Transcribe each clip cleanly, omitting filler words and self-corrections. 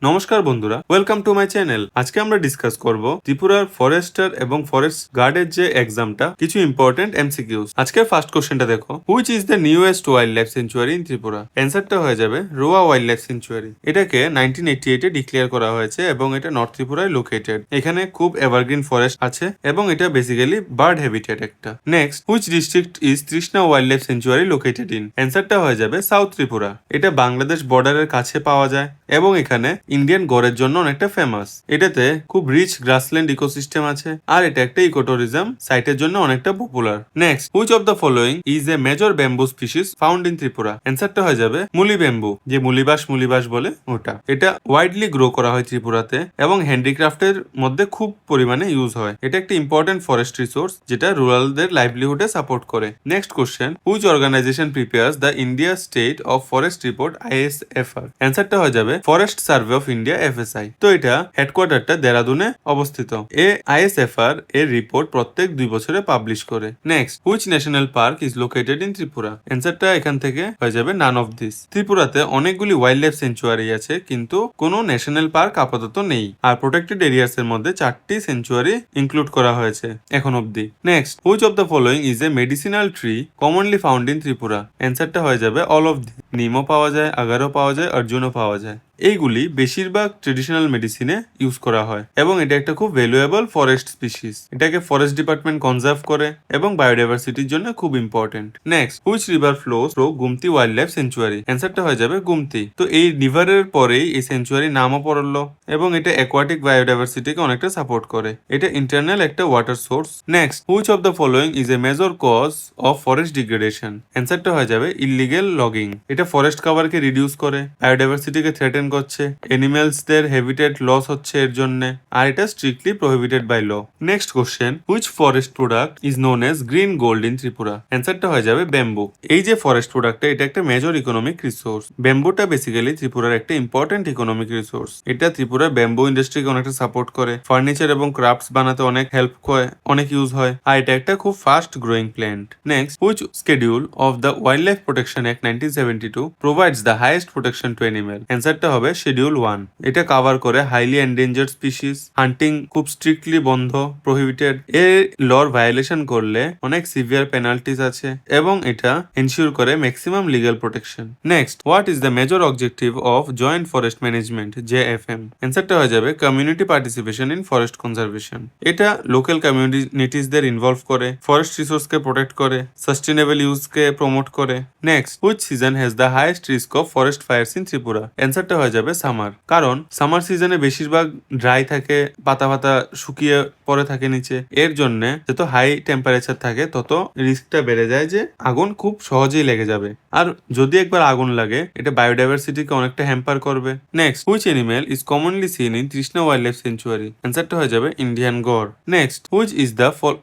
নমস্কার বন্ধুরা, welcome to my channel. আজকে আমরা ডিসকাস করব ত্রিপুরার ফরেস্টার এবং ফরেস্ট গার্ডের যে এক্সামটা, কিছু ইম্পর্টেন্ট এমসিকিউস। আজকের ফার্স্ট কোশ্চেনটা দেখো, which is the newest wild life century in Tripura? অ্যান্সারটা হয়ে যাবে রোয়া ওয়াইল্ড লাইফ সেঞ্চুয়ারি। এটাকে 1988 ডিক্লেয়ার করা হয়েছে এবং এটা নর্থ ত্রিপুরায় লোকেটেড। এখানে খুব এভারগ্রিন ফরেস্ট আছে এবং এটা বেসিক্যালি বার্ড হ্যাবিটেট একটা। Next, which district is Trishna wild life century located in? অ্যান্সারটা হয়ে যাবে সাউথ ত্রিপুরা। এটা বাংলাদেশ বর্ডারের কাছে পাওয়া যায় এবং এখানে ইন্ডিয়ান গড়ের জন্য অনেকটা ফেমাস। এটাতে খুব রিচ গ্রাসল্যান্ড ইকোসিস্টেম আছে আর এটা একটা ইকোটুরিজম সাইটের জন্য অনেকটা popular. Next, which of the following is a major bamboo species found in Tripura? অ্যান্সারটা হয়ে যাবে মুলি ব্যাম্বু, যে মুলিবাস বলে ওটা। এটা ওয়াইডলি গ্রো করা হয় ত্রিপুরাতে এবং হ্যান্ডিক্রাফটের মধ্যে খুব পরিমাণে ইউজ হয়। এটা একটা ইম্পর্টেন্ট ফরেস্ট রিসোর্স যেটা রুরালদের লাইভলিহুডে সাপোর্ট করে। Next question, which organization prepares the India state of forest report ISFR? অ্যান্সারটা হয়ে যাবে forest survey of India FSI। তো এটা হেডকোয়ার্টারটা দেরাদুনে অবস্থিত। ISFR এর রিপোর্ট প্রত্যেক 2 বছরে পাবলিশ করে। Next, which national park is located in Tripura? অ্যান্সারটা এখান থেকে হয়ে যাবে নান অফ দিস। ত্রিপুরাতে অনেকগুলি ওয়াইল্ড লাইফ সেঞ্চুয়ারি আছে কিন্তু কোনো ন্যাশনাল পার্ক আপাতত নেই। আর প্রোটেক্টেড এরিয়াস এর মধ্যে 4টি সেঞ্চুয়ারি ইনক্লুড করা হয়েছে এখন অব্দি। Next, which of the following is A medicinal tree commonly found in Tripura? অ্যান্সারটা হয়ে যাবে অল অফ দি। নিমও পাওয়া যায়, আগারও পাওয়া যায়, অর্জুনও পাওয়া যায়। এইগুলি বেশিরভাগ ট্রেডিশনাল মেডিসিনে ইউজ করা হয় এবং এটা একটা খুব ভ্যালুয়েবল ফরেস্ট স্পিসিস। এটাকে ফরেস্ট ডিপার্টমেন্ট কনজার্ভ করে এবং বায়োডাইভার্সিটির জন্য খুব important. Next, which river flows through Gumti wild life century? অ্যান্সারটা হয়ে যাবে গুমতি। তো এই রিভারের পরেই এই সেঞ্চুয়ারি নামও পড়লো এবং এটা অ্যাকোয়াটিক বায়োডাইভার্সিটিকে অনেকটা সাপোর্ট করে। এটা ইন্টারনাল একটা water source. Next, which of the following is a major cause of forest degradation? অ্যান্সারটা হয়ে যাবে ইললিগেল লগিং। এটা ফরেস্ট কভারকে রিডিউস করে, বায়োডাইভার্সিটিকে থ্রেটেন করছে, এনিম্যালসদের হ্যাবিটেট লস হচ্ছে এর জন্য, আর এটা strictly prohibited by law. Next question, which forest product is known as green gold in Tripura? অ্যান্সারটা হয়ে যাবে ব্যাম্বু। এই যে ফরেস্ট প্রোডাক্টটা, এটা একটা মেজর ইকোনমিক রিসোর্স। ব্যাম্বুটা বেসিক্যালি ত্রিপুরার একটা ইম্পর্টেন্ট ইকোনমিক রিসোর্স। এটা ত্রিপুরার ব্যাম্বু ইন্ডাস্ট্রিকে অনেকটা সাপোর্ট করে, ফার্নিচার এবং ক্রাফটস বানাতে অনেক হেল্প করে, অনেক ইউজ হয়, আর এটা একটা খুব fast growing plant. Next, which schedule of the wild life protection act 1972 provides the highest protection to animal? অ্যান্সারটা হবে শিডিউল 1। এটা কভার করে হাইলি এন্ডেঞ্জার্ড স্পিসিস, হান্টিং খুব স্ট্রিক্টলি বন্ধ, প্রহিবিটেড। এর লর ভায়োলেশন করলে অনেক সিভিয়ার পেনাল্টিজ আছে এবং এটা এনশিওর করে maximum legal protection. Next, what is the major objective of joint forest management JFM? অ্যান্সারটা হয়ে যাবে community participation in forest conservation. এটা লোকাল কমিউনিটিজদের ইনভলভ করে, ফরেস্ট রিসোর্সকে প্রোটেক্ট করে, সাস্টেনেবল ইউজকে প্রমোট করে। Next, which season has the highest risk of forest fires in Tripura? অ্যান্সারটা হয়ে যাবে সামার। কারণ সামার সিজনে বেশিরভাগ ড্রাই থাকে, পাতা পাতা শুকিয়ে পড়ে থাকে নিচে। এর জন্য যত হাই টেম্পারেচার থাকে তত রিস্কটা বেড়ে যায় যে আগুন খুব সহজেই লেগে যাবে। আর যদি একবার আগুন লাগে, এটা বায়োডাইভার্সিটিকে অনেকটা হ্যাম্পার করবে। Next, which animal is commonly seen in Trishna wild life century? অ্যান্সারটা হয়ে যাবে ইন্ডিয়ান গড়। Next,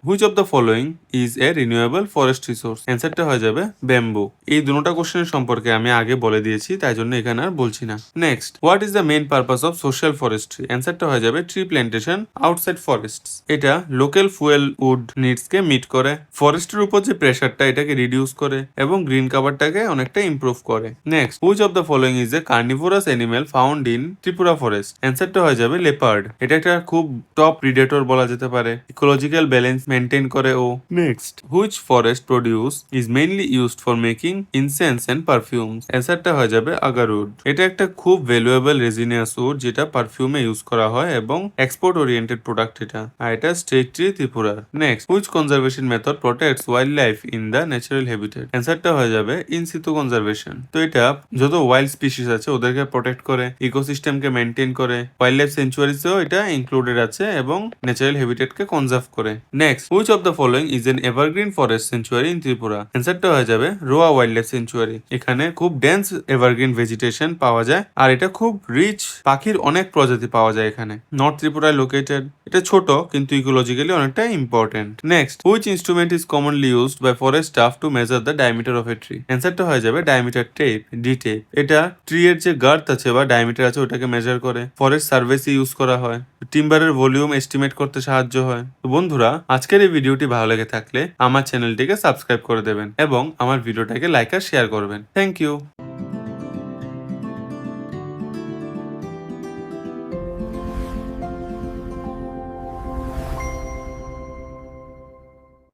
which of the following is A renewable forest resource? অ্যান্সারটা হয়ে যাবে ব্যাম্বু। এই দুটো কোশ্চেনের সম্পর্কে আমি আগে বলে দিয়েছি, তাই জন্য এখানে আর বলছি না। Next, what is the main purpose of social forestry? অ্যান্সারটা হয়ে যাবে ট্রি প্ল্যান্টেশন আউটসাইড ফরেস্টস। এটা লোকাল ফুয়েল উড নিডসকে মিট করে, ফরেস্টের উপর যে প্রেশারটা এটাকে রিডিউস করে এবং গ্রিন কাভারটাকে অনেকটা ইমপ্রুভ করে। Next, which of the following is A carnivorous animal found in Tripura forest? অ্যান্সারটা হয়ে যাবে লেপার্ড। এটা একটা খুব টপ প্রিডেটর বলা যেতে পারে, ইকোলজিক্যাল ব্যালেন্স মেনটেন করে ও। Next, which forest produce is mainly used for making incense and perfumes? অ্যান্সারটা হয়ে যাবে আগারউড। এটা একটা খুব ভ্যালুয়েবল রেজিনিয়াস উড যেটা পারফিউমে ইউজ করা হয় এবং এক্সপোর্ট ওরিয়েন্টেড প্রোডাক্ট এটা, আর এটা স্টেট ট্রি ত্রিপুরার। Next, which conservation method protects wild life in the natural habitat? অ্যান্সারটা হয়ে যাবে ইন সিতু কনজারভেশন। তো এটা যত ওয়াইল্ড স্পিসিস আছে ওদেরকে প্রোটেক্ট করে, ইকোসিস্টেমকে মেনটেন করে, ওয়াইল্ড লাইফ সেঞ্চুয়ারিজেও এটা ইনক্লুডেড আছে এবং ন্যাচারাল হ্যাবিটেটকে কনজার্ভ করে। Next, which of the following is an evergreen forest century in Tripura? অ্যান্সারটা হয়ে যাবে রোয়া ওয়াইল্ড লাইফ সেঞ্চুয়ারি। এখানে খুব ডেন্স এভারগ্রিন ভেজিটেশন পাওয়া যায় আর এটা খুব রিচ পাখির অনেক প্রজাতি পাওয়া যায় এখানে। নর্থ ত্রিপুরায় লোকেটেড। এটা ছোট কিন্তু ইকোলজিক্যালি অনেকটা important. Next, which instrument is commonly used by forest staff to measure the diameter of a tree? অ্যান্সারটা হয়ে যাবে ডায়ামিটার টেপ, ডি টেপ। এটা ট্রি এর যে গার্থ আছে বা ডায়ামিটার আছে ওটাকে মেজার করে, ফরেস্ট সার্ভেসে ইউজ করা হয়, টিম্বারের ভলিউম এস্টিমেট করতে সাহায্য হয়। তো বন্ধুরা, আজকের এই ভিডিওটি ভালো লেগে থাকলে আমার চ্যানেলটিকে সাবস্ক্রাইব করে দেবেন এবং আমার ভিডিওটাকে লাইক আর শেয়ার করবেন। Thank you.